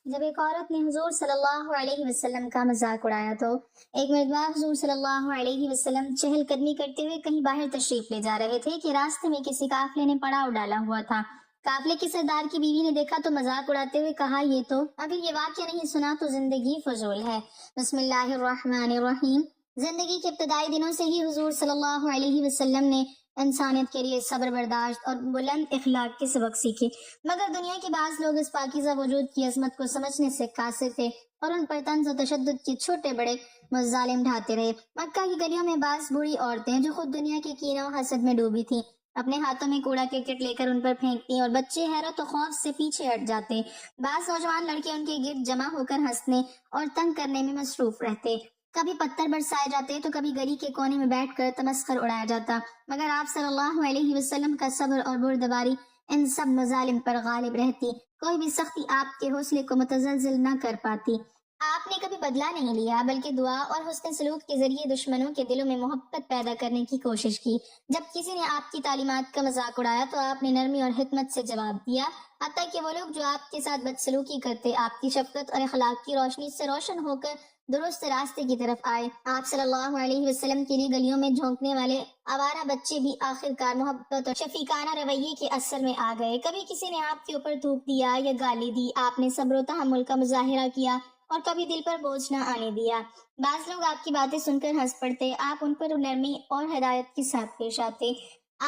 جب ایک عورت نے حضور صلی اللہ علیہ وسلم کا مذاق اڑایا تو ایک مرتبہ حضور صلی اللہ علیہ وسلم چہل قدمی کرتے ہوئے کہیں باہر تشریف لے جا رہے تھے کہ راستے میں کسی قافلے نے پڑاؤ ڈالا ہوا تھا۔ قافلے کے سردار کی بیوی نے دیکھا تو مذاق اڑاتے ہوئے کہا، یہ تو اگر یہ واقعہ نہیں سنا تو زندگی فضول ہے۔ بسم اللہ الرحمن الرحیم۔ زندگی کے ابتدائی دنوں سے ہی حضور صلی اللہ علیہ وسلم نے انسانیت کے لیے صبر، برداشت اور بلند اخلاق کے سبق سیکھے، مگر دنیا کے بعض لوگ اس پاکیزہ وجود کی عظمت کو سمجھنے سے قاصر تھے اور ان پر طنز و تشدد کے چھوٹے بڑے مظالم ڈھاتے رہے۔ مکہ کی گلیوں میں بعض بوڑھی عورتیں جو خود دنیا کے کینہ و حسد میں ڈوبی تھیں، اپنے ہاتھوں میں کوڑا کرکٹ لے کر ان پر پھینکتی اور بچے حیرت و خوف سے پیچھے ہٹ جاتے۔ بعض نوجوان لڑکے ان کے گرد جمع ہو کر ہنسنے اور تنگ کرنے میں مصروف رہتے۔ کبھی پتھر برسائے جاتے تو کبھی گلی کے کونے میں بیٹھ کر تمسخر اڑایا جاتا، مگر آپ صلی اللہ علیہ وسلم کا صبر اور بردباری ان سب مظالم پر غالب رہتی۔ کوئی بھی سختی آپ کے حوصلے کو متزلزل نہ کر پاتی۔ آپ نے کبھی بدلہ نہیں لیا، بلکہ دعا اور حسن سلوک کے ذریعے دشمنوں کے دلوں میں محبت پیدا کرنے کی کوشش کی۔ جب کسی نے آپ کی تعلیمات کا مذاق اڑایا تو آپ نے نرمی اور حکمت سے جواب دیا، حتیٰ کہ وہ لوگ جو آپ کے ساتھ بدسلوکی کرتے آپ کی شفقت اور اخلاق کی روشنی سے روشن ہو کر درست راستے کی طرف آئے۔ آپ صلی اللہ علیہ وسلم کے لیے گلیوں میں جھونکنے والے آوارہ بچے بھی آخر کار محبت اور شفیقانہ رویے کے اثر میں آ گئے۔ کبھی کسی نے آپ کے اوپر تھوک دیا یا گالی دی، آپ نے صبر و تحمل کا مظاہرہ کیا اور کبھی دل پر بوجھ نہ آنے دیا۔ بعض لوگ آپ کی باتیں سن کر ہنس پڑتے، آپ ان پر نرمی اور ہدایت کے ساتھ پیش آتے۔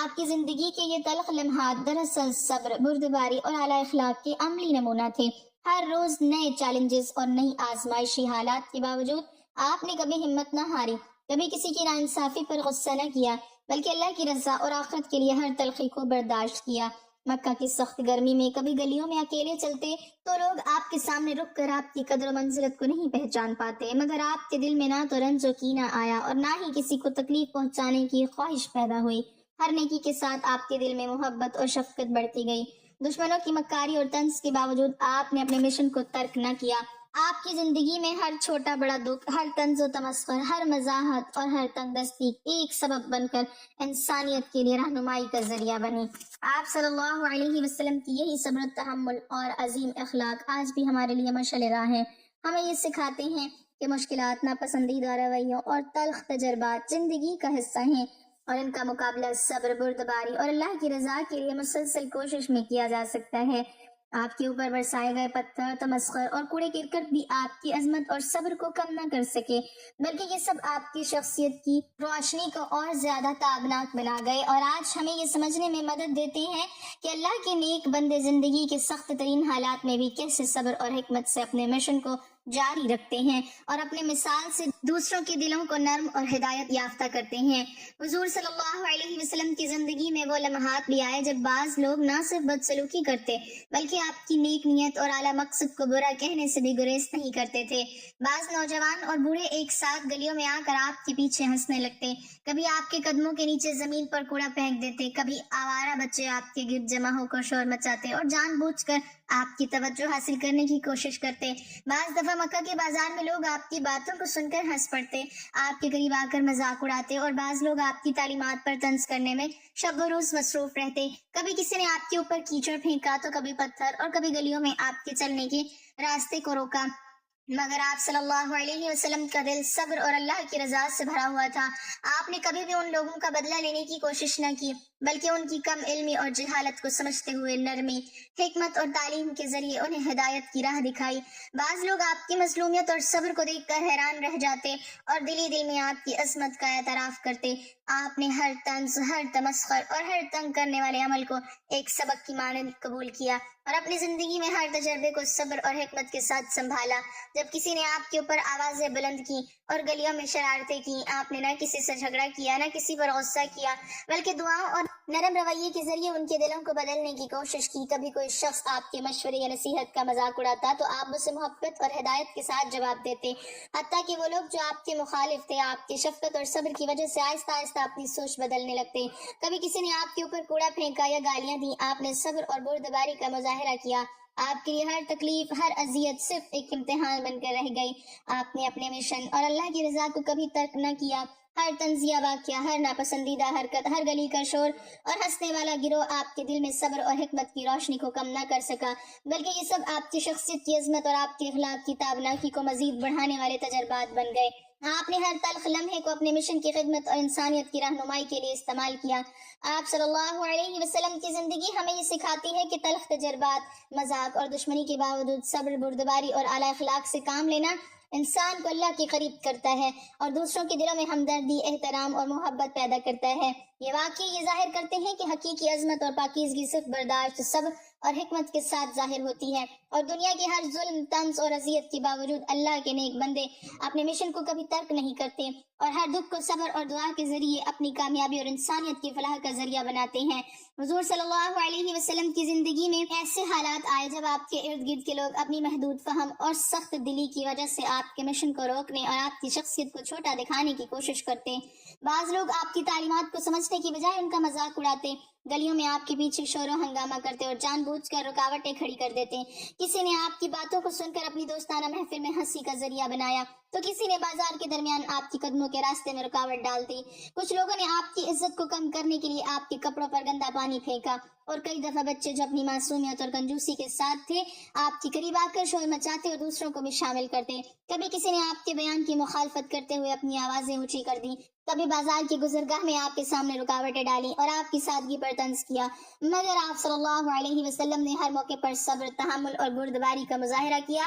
آپ کی زندگی کے یہ تلخ لمحات دراصل صبر، بردباری اور اعلیٰ اخلاق کے عملی نمونہ تھے۔ ہر روز نئے چیلنجز اور نئی آزمائشی حالات کے باوجود آپ نے کبھی ہمت نہ ہاری، کبھی کسی کی ناانصافی پر غصہ نہ کیا، بلکہ اللہ کی رضا اور آخرت کے لیے ہر تلخی کو برداشت کیا۔ مکہ کی سخت گرمی میں کبھی گلیوں میں اکیلے چلتے تو لوگ آپ کے سامنے رک کر آپ کی قدر و منزلت کو نہیں پہچان پاتے، مگر آپ کے دل میں نہ تو رنج و کینہ آیا اور نہ ہی کسی کو تکلیف پہنچانے کی خواہش پیدا ہوئی۔ ہر نیکی کے ساتھ آپ کے دل میں محبت اور شفقت بڑھتی گئی۔ دشمنوں کی مکاری اور طنز کے باوجود آپ نے اپنے مشن کو ترک نہ کیا۔ آپ کی زندگی میں ہر چھوٹا بڑا دکھ، ہر طنز و تمسخر، ہر مزاحت اور ہر تنگ دستی ایک سبب بن کر انسانیت کے لیے رہنمائی کا ذریعہ بنی۔ آپ صلی اللہ علیہ وسلم کی یہی صبر، تحمل اور عظیم اخلاق آج بھی ہمارے لیے مشعل راہ ہیں۔ ہمیں یہ سکھاتے ہیں کہ مشکلات، ناپسندیدہ رویوں اور تلخ تجربات زندگی کا حصہ ہیں، اور ان کا مقابلہ صبر، بردباری اور اللہ کی رضا کے لیے مسلسل کوشش میں کیا جا سکتا ہے۔ آپ کے اوپر برسائے گئے پتھر، تمسخر اور کوڑے کرکٹ بھی آپ کی عظمت اور صبر کو کم نہ کر سکے، بلکہ یہ سب آپ کی شخصیت کی روشنی کو اور زیادہ تابناک بنا گئے اور آج ہمیں یہ سمجھنے میں مدد دیتے ہیں کہ اللہ کے نیک بندے زندگی کے سخت ترین حالات میں بھی کیسے صبر اور حکمت سے اپنے مشن کو جاری رکھتے ہیں اور اپنے مثال سے دوسروں کے دلوں کو نرم اور ہدایت یافتہ کرتے ہیں۔ حضور صلی اللہ علیہ وسلم کی زندگی میں وہ لمحات بھی آئے جب بعض لوگ نہ صرف بدسلوکی کرتے بلکہ آپ کی نیک نیت اور اعلیٰ مقصد کو برا کہنے سے بھی گریز نہیں کرتے تھے۔ بعض نوجوان اور بوڑھے ایک ساتھ گلیوں میں آ کر آپ کے پیچھے ہنسنے لگتے، کبھی آپ کے قدموں کے نیچے زمین پر کوڑا پھینک دیتے، کبھی آوارہ بچے آپ کے گرد جمع ہو کر شور مچاتے اور جان بوجھ کر آپ کی توجہ حاصل کرنے کی کوشش کرتے۔ بعض دفعہ مکہ کے بازار میں لوگ آپ کی باتوں کو سن کر ہنس پڑتے، آپ کے قریب آ کر مذاق اڑاتے اور بعض لوگ آپ کی تعلیمات پر طنز کرنے میں شب و روز مصروف رہتے۔ کبھی کسی نے آپ کے اوپر کیچڑ پھینکا تو کبھی پتھر اور کبھی گلیوں میں آپ کے چلنے کے راستے کو روکا، مگر آپ صلی اللہ علیہ وسلم کا دل صبر اور اللہ کی رضا سے بھرا ہوا تھا۔ آپ نے کبھی بھی ان لوگوں کا بدلہ لینے کی کوشش نہ کی، بلکہ ان کی کم علمی اور جہالت کو سمجھتے ہوئے نرمی، حکمت اور تعلیم کے ذریعے انہیں ہدایت کی راہ دکھائی۔ بعض لوگ آپ کی مظلومیت اور صبر کو دیکھ کر حیران رہ جاتے اور دل ہی دل میں آپ کی عظمت کا اعتراف کرتے۔ آپ نے ہر طنز، ہر تمسخر اور ہر تنگ کرنے والے عمل کو ایک سبق کی مانند قبول کیا اور اپنی زندگی میں ہر تجربے کو صبر اور حکمت کے ساتھ سنبھالا۔ جب کسی نے آپ کے اوپر آوازیں بلند کی اور گلیوں میں شرارتیں کی، آپ نے نہ کسی سے جھگڑا کیا، نہ کسی پر غصہ کیا، بلکہ دعاؤں اور نرم رویے کے ذریعے ان کے دلوں کو بدلنے کی کوشش کی۔ کبھی کوئی شخص آپ کے مشورے یا نصیحت کا مذاق اڑاتا تو آپ اسے محبت اور ہدایت کے ساتھ جواب دیتے، حتیٰ کہ وہ لوگ جو آپ کے مخالف تھے آپ کی شفقت اور صبر کی وجہ سے آہستہ آہستہ اپنی سوچ بدلنے لگتے۔ کبھی کسی نے آپ کے اوپر کوڑا پھینکا یا گالیاں دی، آپ نے صبر اور بردباری کا مظاہرہ کیا۔ آپ کے لیے ہر تکلیف، ہر اذیت صرف ایک امتحان بن کر رہ گئی۔ آپ نے اپنے مشن اور اللہ کی رضا کو کبھی ترک نہ کیا، ہر طنزیہ واقعہ، ہر ناپسندیدہ حرکت، ہر گلی کا شور اور ہنسنے والا گروہ آپ کے دل میں صبر اور حکمت کی روشنی کو کم نہ کر سکا، بلکہ یہ سب آپ کی شخصیت کی عظمت اور آپ کے اخلاق کی تابناکی کو مزید بڑھانے والے تجربات بن گئے۔ آپ نے ہر تلخ لمحے کو اپنے مشن کی خدمت اور انسانیت کی رہنمائی کے لیے استعمال کیا۔ آپ صلی اللہ علیہ وسلم کی زندگی ہمیں یہ سکھاتی ہے کہ تلخ تجربات، مذاق اور دشمنی کے باوجود صبر، بردباری اور اعلیٰ اخلاق سے کام لینا انسان کو اللہ کے قریب کرتا ہے اور دوسروں کے دلوں میں ہمدردی، احترام اور محبت پیدا کرتا ہے۔ یہ واقعے یہ ظاہر کرتے ہیں کہ حقیقی عظمت اور پاکیزگی صرف برداشت، صبر اور حکمت کے ساتھ ظاہر ہوتی ہے، اور دنیا کے ہر ظلم، طنز اور اذیت کے باوجود اللہ کے نیک بندے اپنے مشن کو کبھی ترک نہیں کرتے اور ہر دکھ کو صبر اور دعا کے ذریعے اپنی کامیابی اور انسانیت کی فلاح کا ذریعہ بناتے ہیں۔ حضور صلی اللہ علیہ وسلم کی زندگی میں ایسے حالات آئے جب آپ کے ارد گرد کے لوگ اپنی محدود فہم اور سخت دلی کی وجہ سے آپ کے مشن کو روکنے اور آپ کی شخصیت کو چھوٹا دکھانے کی کوشش کرتے۔ بعض لوگ آپ کی تعلیمات کو سمجھنے کی بجائے ان کا مذاق اڑاتے، گلیوں میں آپ کے پیچھے شور و ہنگامہ کرتے اور جان بوجھ کر رکاوٹیں کھڑی کر دیتے۔ کسی نے آپ کی باتوں کو سن کر اپنی دوستانہ محفل میں ہنسی کا ذریعہ بنایا تو کسی نے بازار کے درمیان آپ کے قدموں کے راستے میں رکاوٹ ڈال دی۔ کچھ لوگوں نے آپ کی عزت کو کم کرنے کے لیے آپ کے کپڑوں پر گندا پانی پھینکا، اور کئی دفعہ بچے جو اپنی معصومیت اور کنجوسی کے ساتھ تھے آپ کے قریب آ کر شور مچاتے اور دوسروں کو بھی شامل کرتے۔ کبھی کسی نے آپ کے بیان کی مخالفت کرتے ہوئے اپنی آوازیں اونچی کر دی، کبھی بازار کی گزرگاہ میں آپ کے سامنے رکاوٹیں ڈالی اور آپ کی سادگی پر طنز کیا، مگر آپ صلی اللہ علیہ وسلم نے ہر موقع پر صبر، تحمل اور بردباری کا مظاہرہ کیا۔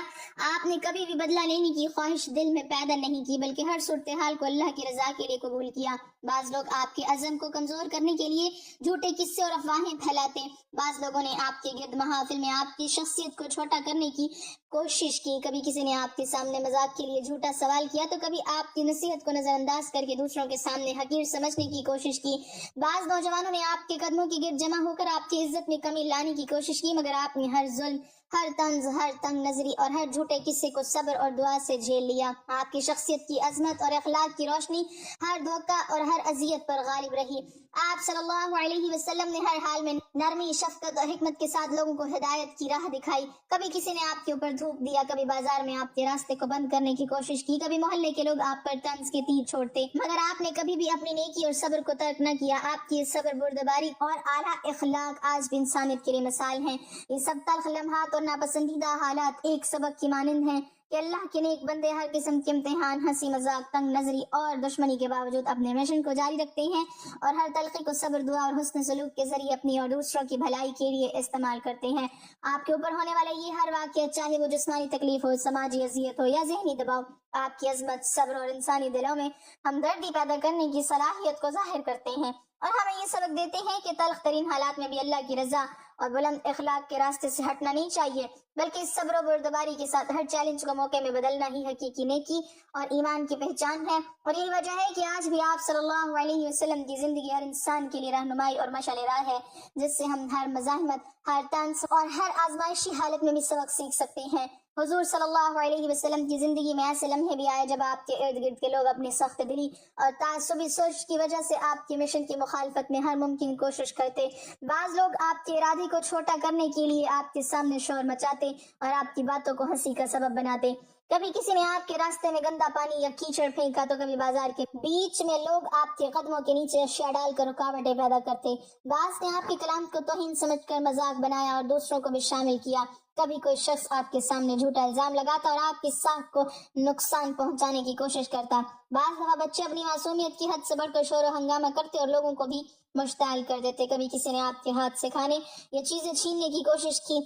آپ نے کبھی بھی بدلہ لینے کی خواہش دل میں پیدا نہیں کی، بلکہ ہر صورتحال کو اللہ کی رضا کے لیے قبول کیا۔ بعض لوگ آپ کے عزم کو کمزور کرنے کے لیے جھوٹے قصے اور افواہیں پھیلاتے، بعض لوگوں نے آپ کے گرد محافل میں آپ کی شخصیت کو چھوٹا کرنے کی کوشش کی، کبھی کسی نے آپ کے سامنے مذاق کے لیے جھوٹا سوال کیا تو کبھی آپ کی نصیحت کو نظر انداز کر کے دوسروں کے سامنے حقیر سمجھنے کی کوشش کی۔ بعض نوجوانوں نے آپ کے قدموں کے گرد جمع ہو کر آپ کی عزت میں کمی لانے کی کوشش کی، مگر آپ نے ہر ظلم، ہر طنز، ہر تنگ نظری اور ہر جھوٹے قصے کو صبر اور دعا سے جھیل لیا۔ آپ کی شخصیت کی عظمت اور اخلاق کی روشنی ہر دھوکہ اور ہر اذیت پر غالب رہی۔ آپ صلی اللہ علیہ وسلم نے ہر حال میں نرمی، شفقت اور حکمت کے ساتھ لوگوں کو ہدایت کی راہ دکھائی۔ کبھی کسی نے آپ کے اوپر تھوک دیا، کبھی بازار میں آپ کے راستے کو بند کرنے کی کوشش کی، کبھی محلے کے لوگ آپ پر طنز کے تیر چھوڑتے، مگر آپ نے کبھی بھی اپنی نیکی اور صبر کو ترک نہ کیا۔ آپ کی صبر، بردباری اور اعلیٰ اخلاق آج بھی انسانیت کے لیے مثال ہیں۔ یہ سب تلخ لمحات اور ناپسندیدہ حالات ایک سبق کی مانند ہیں کہ اللہ کے نیک بندے ہر قسم کے امتحان، ہنسی مذاق، تنگ نظری اور دشمنی کے باوجود اپنے مشن کو جاری رکھتے ہیں اور ہر تلخی کو صبر، دعا اور حسن سلوک کے ذریعے اپنی اور دوسروں کی بھلائی کے لیے استعمال کرتے ہیں۔ آپ کے اوپر ہونے والا یہ ہر واقعہ، چاہے وہ جسمانی تکلیف ہو، سماجی اذیت ہو یا ذہنی دباؤ، آپ کی عظمت، صبر اور انسانی دلوں میں ہمدردی پیدا کرنے کی صلاحیت کو ظاہر کرتے ہیں اور ہمیں یہ سبق دیتے ہیں کہ تلخ ترین حالات میں بھی اللہ کی رضا اور بلند اخلاق کے راستے سے ہٹنا نہیں چاہیے، بلکہ اس صبر و بردباری کے ساتھ ہر چیلنج کو موقع میں بدلنا ہی حقیقی نیکی اور ایمان کی پہچان ہے۔ اور یہی وجہ ہے کہ آج بھی آپ صلی اللہ علیہ وسلم کی زندگی ہر انسان کے لیے رہنمائی اور مشعل راہ ہے، جس سے ہم ہر مزاحمت، ہر طنز اور ہر آزمائشی حالت میں بھی سبق سیکھ سکتے ہیں۔ حضور صلی اللہ علیہ وسلم کی زندگی میں ایسے لمحے بھی آئے جب آپ کے ارد گرد کے لوگ اپنی سخت دلی اور تعصبی سوچ کی وجہ سے آپ کے مشن کی مخالفت میں ہر ممکن کوشش کرتے۔ بعض لوگ آپ کے ارادے کو چھوٹا کرنے کے لیے آپ کے سامنے شور مچاتے اور آپ کی باتوں کو ہنسی کا سبب بناتے۔ کبھی کسی نے آپ کے راستے میں گندا پانی یا کیچڑ پھینکا تو کبھی بازار کے بیچ میں لوگ آپ کے قدموں کے نیچے اشیاء ڈال کر رکاوٹیں پیدا کرتے۔ بعض نے آپ کے کلام کو توہین سمجھ کر مذاق بنایا اور دوسروں کو بھی شامل کیا۔ کبھی کوئی شخص آپ کے سامنے جھوٹا الزام لگاتا اور آپ کی ساکھ کو نقصان پہنچانے کی کوشش کرتا۔ بعض دفعہ بچے اپنی معصومیت کی حد سے بڑھ کر شور و ہنگامہ کرتے اور لوگوں کو بھی مشتعل کر دیتے۔ کبھی کسی نے آپ کے ہاتھ سے کھانے یا چیزیں چھیننے کی کوشش کی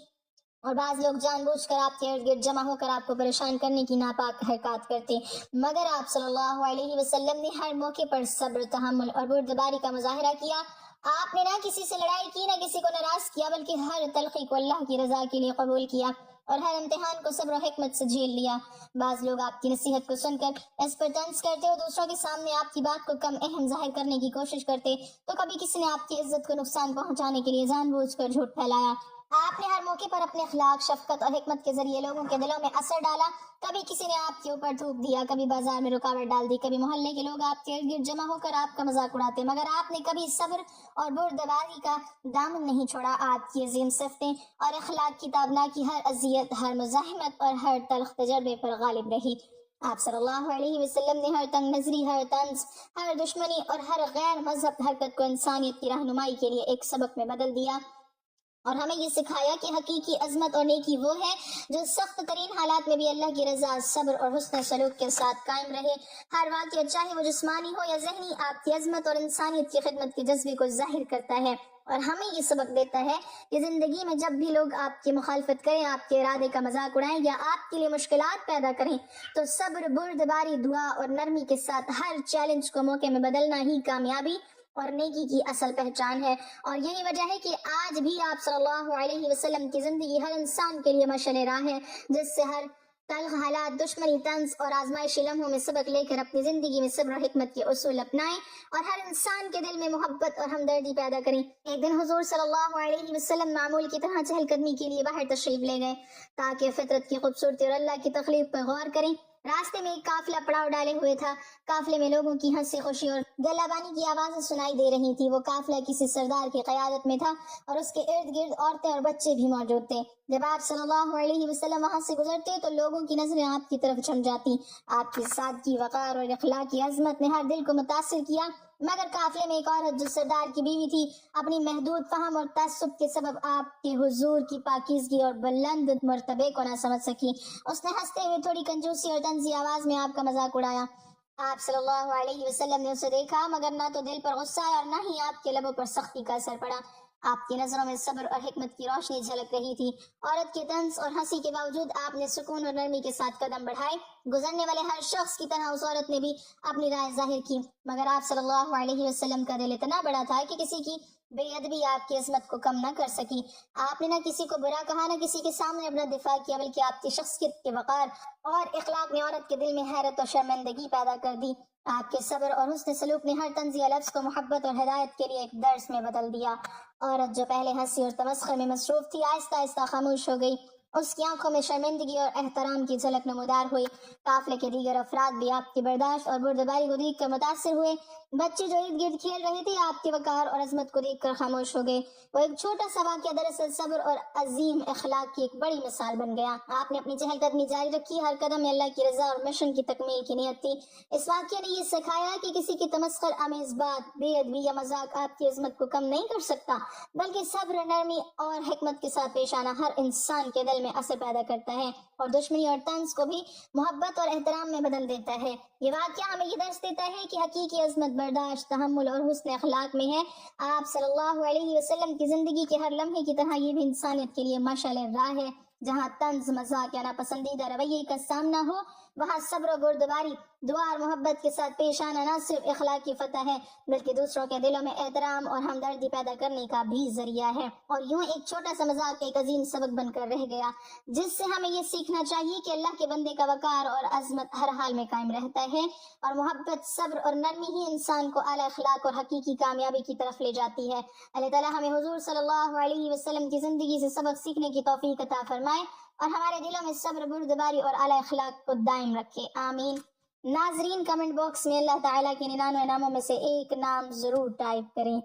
اور بعض لوگ جان بوجھ کر آپ کے ارد گرد جمع ہو کر آپ کو پریشان کرنے کی ناپاک حرکات کرتے، مگر آپ صلی اللہ علیہ وسلم نے ہر موقع پر صبر، تحمل اور بردباری کا مظاہرہ کیا۔ آپ نے نہ کسی سے لڑائی کی، نہ کسی کو ناراض کیا، بلکہ ہر تلخی کو اللہ کی رضا کے لیے قبول کیا اور ہر امتحان کو صبر و حکمت سے جھیل لیا۔ بعض لوگ آپ کی نصیحت کو سن کر اس پر طنز کرتے اور دوسروں کے سامنے آپ کی بات کو کم اہم ظاہر کرنے کی کوشش کرتے، تو کبھی کسی نے آپ کی عزت کو نقصان پہنچانے کے لیے جان بوجھ کر جھوٹ پھیلایا۔ آپ نے ہر موقع پر اپنے اخلاق، شفقت اور حکمت کے ذریعے لوگوں کے دلوں میں اثر ڈالا۔ کبھی کسی نے آپ کے اوپر تھوک دیا، کبھی بازار میں رکاوٹ ڈال دی، کبھی محلے کے لوگ آپ کے ارد گرد جمع ہو کر آپ کا مذاق اڑاتے، مگر آپ نے کبھی صبر اور بردباری کا دامن نہیں چھوڑا۔ آپ کی عظیم صفتیں اور اخلاق کی تابناکی ہر اذیت، ہر مزاحمت اور ہر تلخ تجربے پر غالب رہی۔ آپ صلی اللہ علیہ وسلم نے ہر تنگ نظری، ہر طنز، ہر دشمنی اور ہر غیر مذہب حرکت کو انسانیت کی رہنمائی کے لیے ایک سبق میں بدل دیا، اور ہمیں یہ سکھایا کہ حقیقی عظمت اور نیکی وہ ہے جو سخت ترین حالات میں بھی اللہ کی رضا، صبر اور حسن سلوک کے ساتھ قائم رہے۔ ہر واقعہ چاہے وہ جسمانی ہو یا ذہنی، آپ کی عظمت اور انسانیت کی خدمت کے جذبے کو ظاہر کرتا ہے، اور ہمیں یہ سبق دیتا ہے کہ زندگی میں جب بھی لوگ آپ کی مخالفت کریں، آپ کے ارادے کا مذاق اڑائیں یا آپ کے لیے مشکلات پیدا کریں، تو صبر، بردباری، دعا اور نرمی کے ساتھ ہر چیلنج کو موقع میں بدلنا ہی کامیابی اور نیکی کی اصل پہچان ہے۔ اور یہی وجہ ہے کہ آج بھی آپ صلی اللہ علیہ وسلم کی زندگی ہر انسان کے لیے مشعل راہ ہے، جس سے ہر تلخ حالات، دشمنی، طنز اور آزمائشی لمحوں میں سبق لے کر اپنی زندگی میں صبر و حکمت کے اصول اپنائیں اور ہر انسان کے دل میں محبت اور ہمدردی پیدا کریں۔ ایک دن حضور صلی اللہ علیہ وسلم معمول کی طرح چہل قدمی کے لیے باہر تشریف لے گئے تاکہ فطرت کی خوبصورتی اور اللہ کی تخلیق پر غور کریں۔ راستے میں ایک قافلہ پڑاؤ ڈالے ہوئے تھا، قافلے میں لوگوں کی ہنسی خوشی اور گلہ بانی کی آوازیں سنائی دے رہی تھی۔ وہ قافلہ کسی سردار کی قیادت میں تھا اور اس کے ارد گرد عورتیں اور بچے بھی موجود تھے۔ جب آپ صلی اللہ علیہ وسلم وہاں سے گزرتے تو لوگوں کی نظریں آپ کی طرف جھک جاتی۔ آپ کی سادگی، وقار اور اخلاقی عظمت نے ہر دل کو متاثر کیا، مگر قافلے میں ایک عورت جو سردار کی بیوی تھی، اپنی محدود فہم اور تعصب کے سبب آپ کے حضور کی پاکیزگی اور بلند مرتبے کو نہ سمجھ سکی۔ اس نے ہنستے ہوئے تھوڑی کنجوسی اور طنزی آواز میں آپ کا مذاق اڑایا۔ آپ صلی اللہ علیہ وسلم نے اسے دیکھا، مگر نہ تو دل پر غصہ آیا اور نہ ہی آپ کے لبوں پر سختی کا اثر پڑا۔ آپ کی نظروں میں صبر اور حکمت کی روشنی جھلک رہی تھی۔ عورت کے طنز اور ہنسی کے باوجود آپ نے سکون اور نرمی کے ساتھ قدم بڑھائے۔ گزرنے والے ہر شخص کی طرح اس عورت نے بھی اپنی رائے ظاہر کی، مگر آپ صلی اللہ علیہ وسلم کا دل اتنا بڑا تھا کہ کسی کی بے ادبی آپ کی عظمت کو کم نہ کر سکی۔ آپ نے نہ کسی کو برا کہا، نہ کسی کے سامنے اپنا دفاع کیا، بلکہ آپ کی شخصیت کے وقار اور اخلاق نے عورت کے دل میں حیرت اور شرمندگی پیدا کر دی۔ آپ کے صبر اور حسن سلوک نے ہر طنزیہ لفظ کو محبت اور ہدایت کے لیے ایک درس میں بدل دیا۔ عورت جو پہلے ہنسی اور تمسخر میں مصروف تھی، آہستہ آہستہ خاموش ہو گئی۔ اس کی آنکھوں میں شرمندگی اور احترام کی جھلک نمودار ہوئی۔ قافلے کے دیگر افراد بھی آپ کی برداشت اور بردباری کو دیکھ کر متاثر ہوئے۔ بچے جو ارد گرد کھیل رہے تھے آپ کے وقار اور عظمت کو دیکھ کر خاموش ہو گئے۔ وہ ایک چھوٹا سا واقعہ دراصل صبر اور عظیم اخلاق کی ایک بڑی مثال بن گیا۔ آپ نے اپنی چہل قدمی جاری رکھی، ہر قدم میں اللہ کی رضا اور مشن کی تکمیل کی نیت تھی۔ اس واقعے نے یہ سکھایا کہ کسی کی تمسخر آمیز بات، بے ادبی یا مذاق آپ کی عظمت کو کم نہیں کر سکتا، بلکہ صبر، نرمی اور حکمت کے ساتھ پیش آنا ہر انسان کے دل میں اثر پیدا کرتا ہے اور دشمنی اور طنز کو بھی محبت اور احترام میں بدل دیتا ہے۔ یہ واقعہ ہمیں یہ درس دیتا ہے کہ حقیقی عظمت برداشت، تحمل اور حسن اخلاق میں ہے۔ آپ صلی اللہ علیہ وسلم کی زندگی کے ہر لمحے کی طرح یہ بھی انسانیت کے لیے مشعل راہ ہے۔ جہاں طنز، مذاق یا ناپسندیدہ رویے کا سامنا ہو، وہاں صبر و بردباری، دعا اور محبت کے ساتھ پیش آنا نہ صرف اخلاق کی فتح ہے، بلکہ دوسروں کے دلوں میں احترام اور ہمدردی پیدا کرنے کا بھی ذریعہ ہے۔ اور یوں ایک چھوٹا سا مذاق ایک عظیم سبق بن کر رہ گیا، جس سے ہمیں یہ سیکھنا چاہیے کہ اللہ کے بندے کا وقار اور عظمت ہر حال میں قائم رہتا ہے، اور محبت، صبر اور نرمی ہی انسان کو اعلی اخلاق اور حقیقی کامیابی کی طرف لے جاتی ہے۔ اللہ تعالیٰ ہمیں حضور صلی اللہ علیہ وسلم کی زندگی سے سبق سیکھنے کی توفیق عطا فرمائے اور ہمارے دلوں میں صبر، بردباری اور اعلی اخلاق کو دائم رکھے، آمین۔ ناظرین، کمنٹ باکس میں اللہ تعالیٰ کے 99 ناموں میں سے ایک نام ضرور ٹائپ کریں۔